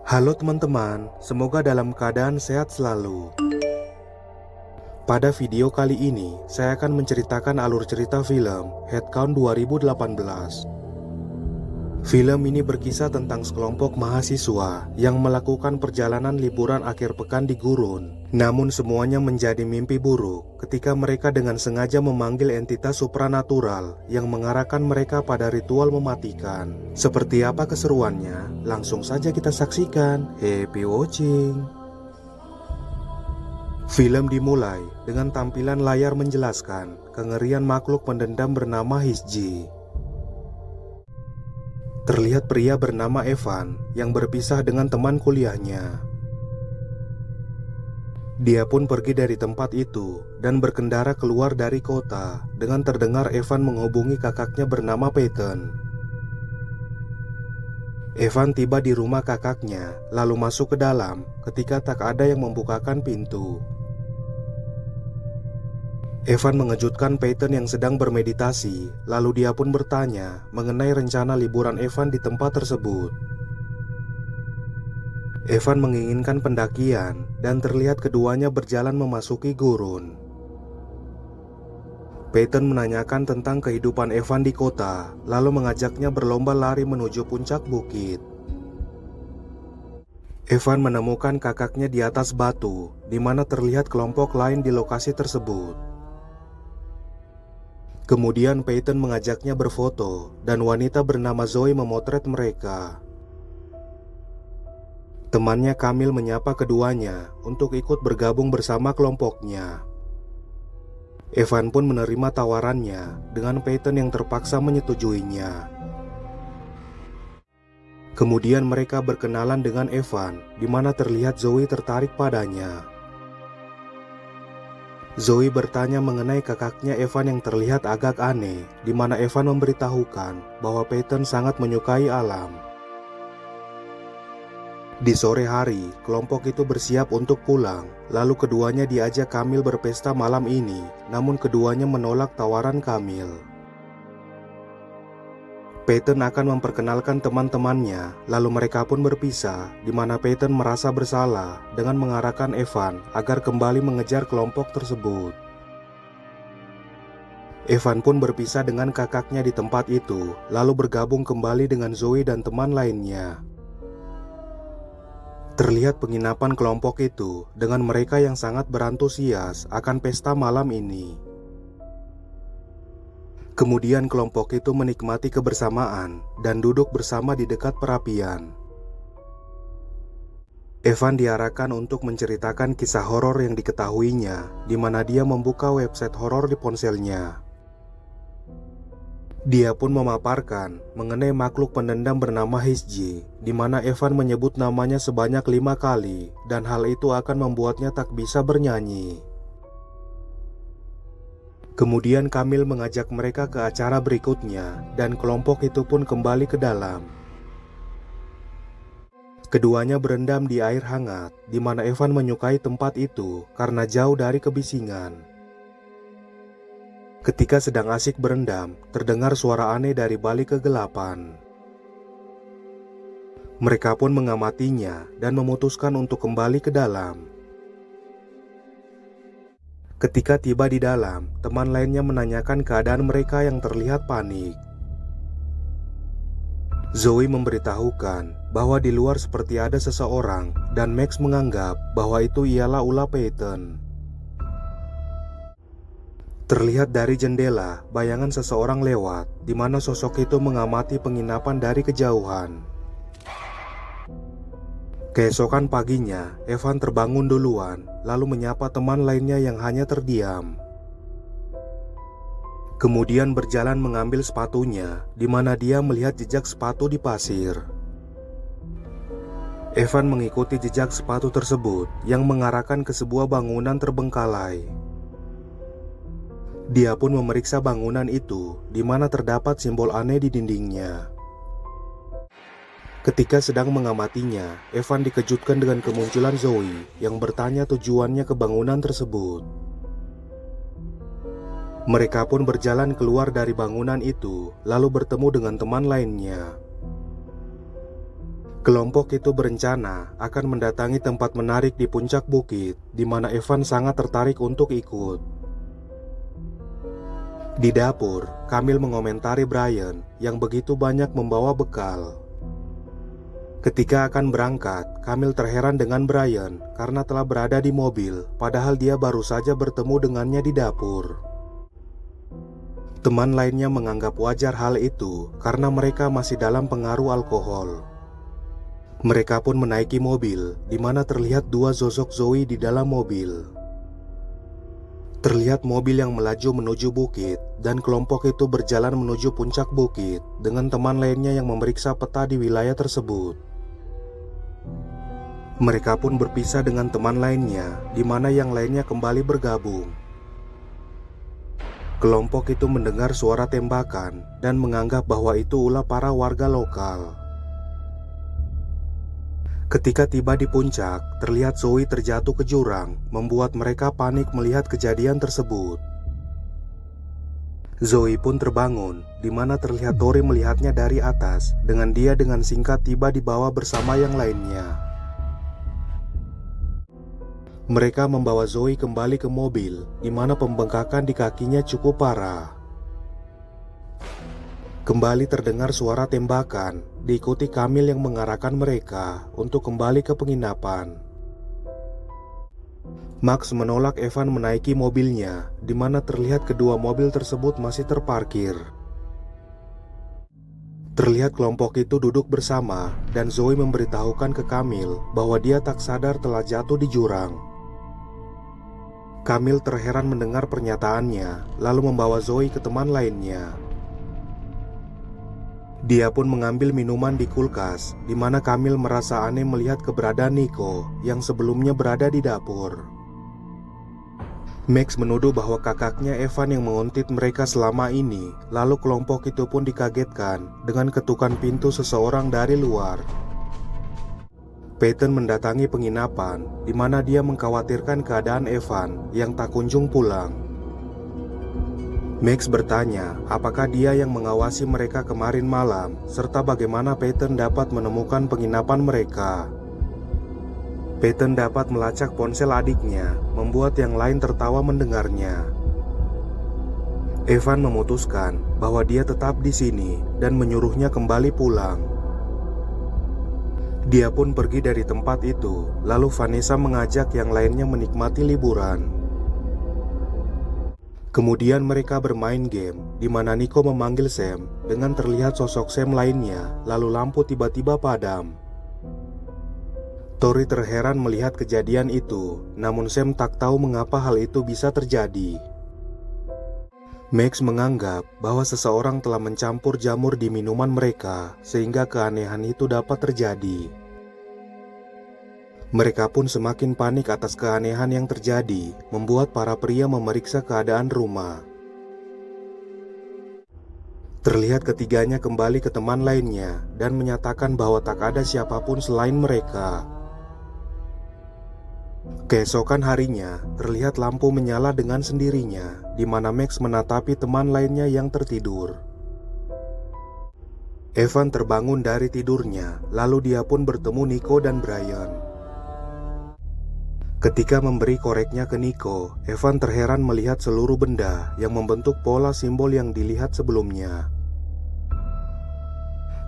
Halo teman-teman, semoga dalam keadaan sehat selalu. Pada video kali ini, saya akan menceritakan alur cerita film Headcount 2018. Film ini berkisah tentang sekelompok mahasiswa yang melakukan perjalanan liburan akhir pekan di gurun. Namun semuanya menjadi mimpi buruk ketika mereka dengan sengaja memanggil entitas supranatural yang mengarahkan mereka pada ritual mematikan. Seperti apa keseruannya? Langsung saja kita saksikan. Happy watching! Film dimulai dengan tampilan layar menjelaskan kengerian makhluk pendendam bernama Hizji. Terlihat pria bernama Evan yang berpisah dengan teman kuliahnya. Dia pun pergi dari tempat itu dan berkendara keluar dari kota dengan terdengar Evan menghubungi kakaknya bernama Peyton. Evan tiba di rumah kakaknya lalu masuk ke dalam ketika tak ada yang membukakan pintu. Evan mengejutkan Peyton yang sedang bermeditasi, lalu dia pun bertanya mengenai rencana liburan Evan di tempat tersebut. Evan menginginkan pendakian dan terlihat keduanya berjalan memasuki gurun. Peyton menanyakan tentang kehidupan Evan di kota, lalu mengajaknya berlomba lari menuju puncak bukit. Evan menemukan kakaknya di atas batu, di mana terlihat kelompok lain di lokasi tersebut. Kemudian Peyton mengajaknya berfoto dan wanita bernama Zoe memotret mereka. Temannya Kamil menyapa keduanya untuk ikut bergabung bersama kelompoknya. Evan pun menerima tawarannya dengan Peyton yang terpaksa menyetujuinya. Kemudian mereka berkenalan dengan Evan, di mana terlihat Zoe tertarik padanya. Zoe bertanya mengenai kakaknya Evan yang terlihat agak aneh, di mana Evan memberitahukan bahwa Peyton sangat menyukai alam. Di sore hari, kelompok itu bersiap untuk pulang, lalu keduanya diajak Kamil berpesta malam ini, namun keduanya menolak tawaran Kamil. Peyton akan memperkenalkan teman-temannya, lalu mereka pun berpisah, di mana Peyton merasa bersalah dengan mengarahkan Evan agar kembali mengejar kelompok tersebut. Evan pun berpisah dengan kakaknya di tempat itu, lalu bergabung kembali dengan Zoe dan teman lainnya. Terlihat penginapan kelompok itu dengan mereka yang sangat berantusias akan pesta malam ini. Kemudian kelompok itu menikmati kebersamaan dan duduk bersama di dekat perapian. Evan diarahkan untuk menceritakan kisah horor yang diketahuinya, di mana dia membuka website horor di ponselnya. Dia pun memaparkan mengenai makhluk pendendam bernama Hizji, di mana Evan menyebut namanya sebanyak 5 kali, dan hal itu akan membuatnya tak bisa bernyanyi. Kemudian Kamil mengajak mereka ke acara berikutnya dan kelompok itu pun kembali ke dalam. Keduanya berendam di air hangat, di mana Evan menyukai tempat itu karena jauh dari kebisingan. Ketika sedang asik berendam, terdengar suara aneh dari balik kegelapan. Mereka pun mengamatinya dan memutuskan untuk kembali ke dalam. Ketika tiba di dalam, teman lainnya menanyakan keadaan mereka yang terlihat panik. Zoe memberitahukan bahwa di luar seperti ada seseorang dan Max menganggap bahwa itu ialah ulah Peyton. Terlihat dari jendela bayangan seseorang lewat, di mana sosok itu mengamati penginapan dari kejauhan. Keesokan paginya, Evan terbangun duluan, lalu menyapa teman lainnya yang hanya terdiam. Kemudian berjalan mengambil sepatunya, di mana dia melihat jejak sepatu di pasir. Evan mengikuti jejak sepatu tersebut yang mengarahkan ke sebuah bangunan terbengkalai. Dia pun memeriksa bangunan itu, di mana terdapat simbol aneh di dindingnya. Ketika sedang mengamatinya, Evan dikejutkan dengan kemunculan Zoe yang bertanya tujuannya ke bangunan tersebut. Mereka pun berjalan keluar dari bangunan itu, lalu bertemu dengan teman lainnya. Kelompok itu berencana akan mendatangi tempat menarik di puncak bukit, di mana Evan sangat tertarik untuk ikut. Di dapur, Camille mengomentari Brian yang begitu banyak membawa bekal. Ketika akan berangkat, Camille terheran dengan Brian karena telah berada di mobil, padahal dia baru saja bertemu dengannya di dapur. Teman lainnya menganggap wajar hal itu karena mereka masih dalam pengaruh alkohol. Mereka pun menaiki mobil, di mana terlihat dua sosok Zoe di dalam mobil. Terlihat mobil yang melaju menuju bukit, dan kelompok itu berjalan menuju puncak bukit dengan teman lainnya yang memeriksa peta di wilayah tersebut. Mereka pun berpisah dengan teman lainnya, di mana yang lainnya kembali bergabung. Kelompok itu mendengar suara tembakan dan menganggap bahwa itu ulah para warga lokal. Ketika tiba di puncak, terlihat Zoe terjatuh ke jurang, membuat mereka panik melihat kejadian tersebut. Zoe pun terbangun, di mana terlihat Tori melihatnya dari atas, dengan dia dengan singkat tiba di bawah bersama yang lainnya. Mereka membawa Zoe kembali ke mobil, di mana pembengkakan di kakinya cukup parah. Kembali terdengar suara tembakan, diikuti Camille yang mengarahkan mereka untuk kembali ke penginapan. Max menolak Evan menaiki mobilnya, di mana terlihat kedua mobil tersebut masih terparkir. Terlihat kelompok itu duduk bersama, dan Zoe memberitahukan ke Camille bahwa dia tak sadar telah jatuh di jurang. Camille terheran mendengar pernyataannya, lalu membawa Zoe ke teman lainnya. Dia pun mengambil minuman di kulkas, di mana Camille merasa aneh melihat keberadaan Nico yang sebelumnya berada di dapur. Max menuduh bahwa kakaknya Evan yang menguntit mereka selama ini, lalu kelompok itu pun dikagetkan dengan ketukan pintu seseorang dari luar. Peyton mendatangi penginapan, di mana dia mengkhawatirkan keadaan Evan yang tak kunjung pulang. Max bertanya apakah dia yang mengawasi mereka kemarin malam, serta bagaimana Peyton dapat menemukan penginapan mereka. Peyton dapat melacak ponsel adiknya, membuat yang lain tertawa mendengarnya. Evan memutuskan bahwa dia tetap di sini dan menyuruhnya kembali pulang. Dia pun pergi dari tempat itu, lalu Vanessa mengajak yang lainnya menikmati liburan. Kemudian mereka bermain game, di mana Nico memanggil Sam dengan terlihat sosok Sam lainnya, lalu lampu tiba-tiba padam. Tori terheran melihat kejadian itu, namun Sam tak tahu mengapa hal itu bisa terjadi. Max menganggap bahwa seseorang telah mencampur jamur di minuman mereka, sehingga keanehan itu dapat terjadi. Mereka pun semakin panik atas keanehan yang terjadi, membuat para pria memeriksa keadaan rumah. Terlihat ketiganya kembali ke teman lainnya dan menyatakan bahwa tak ada siapapun selain mereka. Keesokan harinya, terlihat lampu menyala dengan sendirinya, di mana Max menatapi teman lainnya yang tertidur. Evan terbangun dari tidurnya, lalu dia pun bertemu Nico dan Brian. Ketika memberi koreknya ke Nico, Evan terheran melihat seluruh benda yang membentuk pola simbol yang dilihat sebelumnya.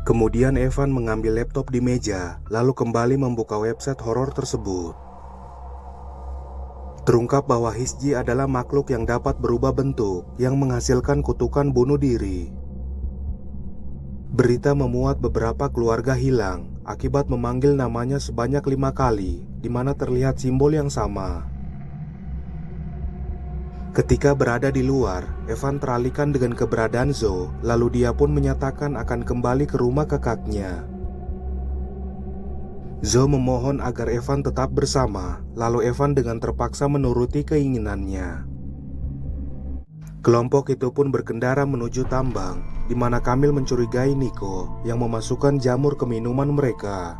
Kemudian Evan mengambil laptop di meja, lalu kembali membuka website horor tersebut. Terungkap bahwa Hizji adalah makhluk yang dapat berubah bentuk, yang menghasilkan kutukan bunuh diri. Berita memuat beberapa keluarga hilang akibat memanggil namanya sebanyak 5 kali, di mana terlihat simbol yang sama. Ketika berada di luar, Evan teralihkan dengan keberadaan Zoe, lalu dia pun menyatakan akan kembali ke rumah kakaknya. Zoe memohon agar Evan tetap bersama, lalu Evan dengan terpaksa menuruti keinginannya. Kelompok itu pun berkendara menuju tambang, di mana Camille mencurigai Nico yang memasukkan jamur ke minuman mereka.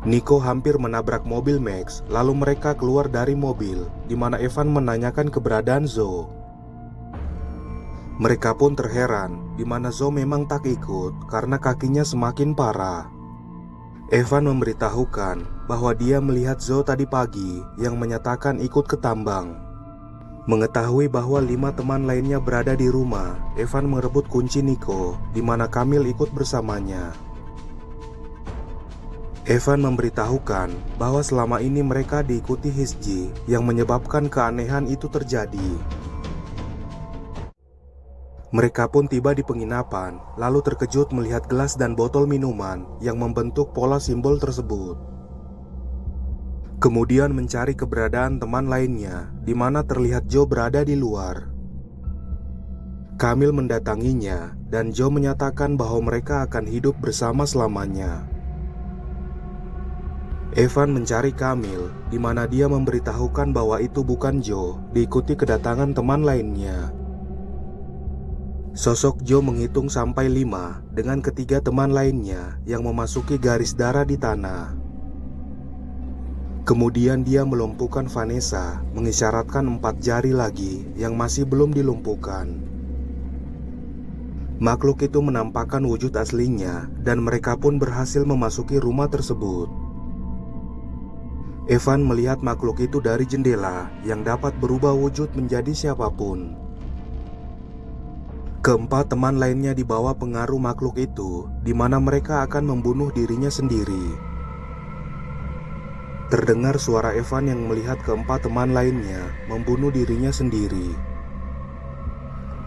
Nico hampir menabrak mobil Max, lalu mereka keluar dari mobil, di mana Evan menanyakan keberadaan Zoe. Mereka pun terheran, di mana Zoe memang tak ikut karena kakinya semakin parah. Evan memberitahukan bahwa dia melihat Zoe tadi pagi yang menyatakan ikut ke tambang. Mengetahui bahwa 5 teman lainnya berada di rumah, Evan merebut kunci Nico, di mana Kamil ikut bersamanya. Evan memberitahukan bahwa selama ini mereka diikuti Hisji yang menyebabkan keanehan itu terjadi. Mereka pun tiba di penginapan, lalu terkejut melihat gelas dan botol minuman yang membentuk pola simbol tersebut. Kemudian mencari keberadaan teman lainnya, di mana terlihat Joe berada di luar. Kamil mendatanginya, dan Joe menyatakan bahwa mereka akan hidup bersama selamanya. Evan mencari Kamil, di mana dia memberitahukan bahwa itu bukan Joe, diikuti kedatangan teman lainnya. Sosok Joe menghitung sampai 5 dengan ketiga teman lainnya yang memasuki garis darah di tanah. Kemudian dia melumpuhkan Vanessa, mengisyaratkan 4 jari lagi yang masih belum dilumpuhkan. Makhluk itu menampakkan wujud aslinya dan mereka pun berhasil memasuki rumah tersebut. Evan melihat makhluk itu dari jendela yang dapat berubah wujud menjadi siapapun. Keempat teman lainnya di bawah pengaruh makhluk itu, di mana mereka akan membunuh dirinya sendiri. Terdengar suara Evan yang melihat keempat teman lainnya membunuh dirinya sendiri.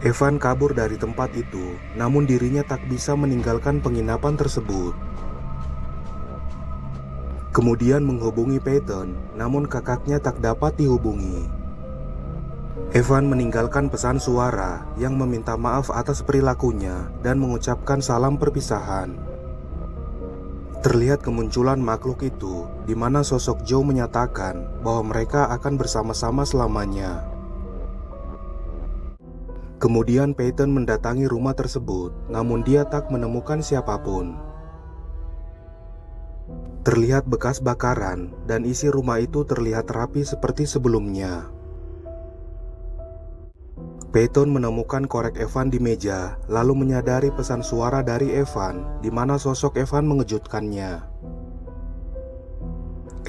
Evan kabur dari tempat itu, namun dirinya tak bisa meninggalkan penginapan tersebut. Kemudian menghubungi Peyton, namun kakaknya tak dapat dihubungi. Evan meninggalkan pesan suara yang meminta maaf atas perilakunya dan mengucapkan salam perpisahan. Terlihat kemunculan makhluk itu, di mana sosok Joe menyatakan bahwa mereka akan bersama-sama selamanya. Kemudian Peyton mendatangi rumah tersebut, namun dia tak menemukan siapapun. Terlihat bekas bakaran, dan isi rumah itu terlihat rapi seperti sebelumnya. Peyton menemukan korek Evan di meja, lalu menyadari pesan suara dari Evan, di mana sosok Evan mengejutkannya.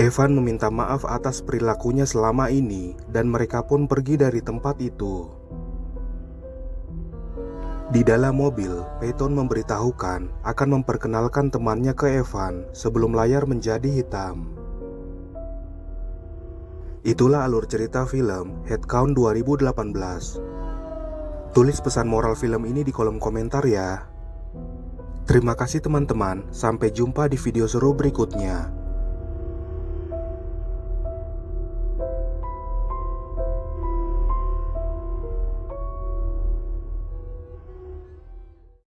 Evan meminta maaf atas perilakunya selama ini, dan mereka pun pergi dari tempat itu. Di dalam mobil, Peyton memberitahukan akan memperkenalkan temannya ke Evan sebelum layar menjadi hitam. Itulah alur cerita film Headcount 2018. Tulis pesan moral film ini di kolom komentar ya. Terima kasih teman-teman, sampai jumpa di video seru berikutnya.